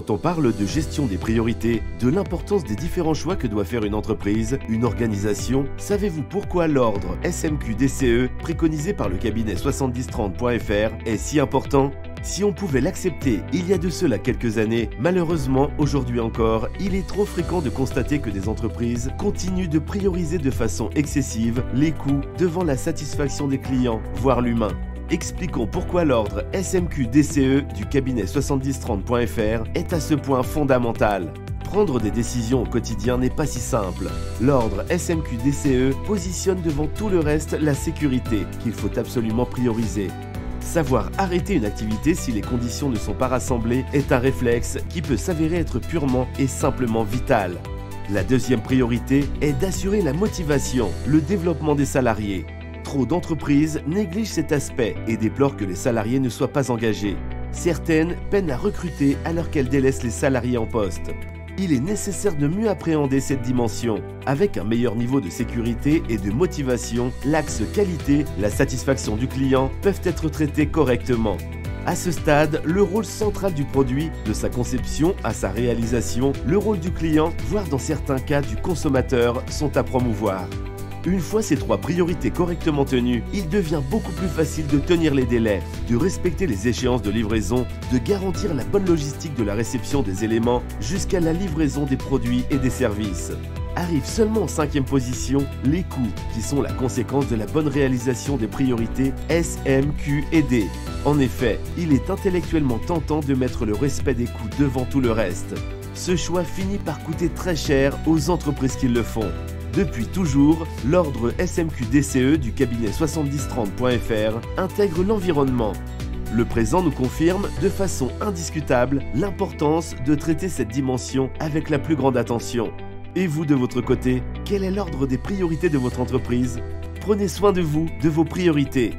Quand on parle de gestion des priorités, de l'importance des différents choix que doit faire une entreprise, une organisation, savez-vous pourquoi l'ordre SMQ-DCE préconisé par le cabinet 7030.fr est si important? Si on pouvait l'accepter il y a de cela quelques années, malheureusement, aujourd'hui encore, il est trop fréquent de constater que des entreprises continuent de prioriser de façon excessive les coûts devant la satisfaction des clients, voire l'humain. Expliquons pourquoi l'ordre SMQ-DCE du cabinet 7030.fr est à ce point fondamental. Prendre des décisions au quotidien n'est pas si simple. L'ordre SMQ-DCE positionne devant tout le reste la sécurité qu'il faut absolument prioriser. Savoir arrêter une activité si les conditions ne sont pas rassemblées est un réflexe qui peut s'avérer être purement et simplement vital. La deuxième priorité est d'assurer la motivation, le développement des salariés. Trop d'entreprises négligent cet aspect et déplorent que les salariés ne soient pas engagés. Certaines peinent à recruter alors qu'elles délaissent les salariés en poste. Il est nécessaire de mieux appréhender cette dimension. Avec un meilleur niveau de sécurité et de motivation, l'axe qualité, la satisfaction du client peuvent être traités correctement. À ce stade, le rôle central du produit, de sa conception à sa réalisation, le rôle du client, voire dans certains cas du consommateur, sont à promouvoir. Une fois ces trois priorités correctement tenues, il devient beaucoup plus facile de tenir les délais, de respecter les échéances de livraison, de garantir la bonne logistique de la réception des éléments jusqu'à la livraison des produits et des services. Arrive seulement en cinquième position les coûts, qui sont la conséquence de la bonne réalisation des priorités S, M, Q et D. En effet, il est intellectuellement tentant de mettre le respect des coûts devant tout le reste. Ce choix finit par coûter très cher aux entreprises qui le font. Depuis toujours, l'ordre SMQ-DCE du cabinet 7030.fr intègre l'environnement. Le présent nous confirme de façon indiscutable l'importance de traiter cette dimension avec la plus grande attention. Et vous, de votre côté, quel est l'ordre des priorités de votre entreprise? Prenez soin de vous, de vos priorités.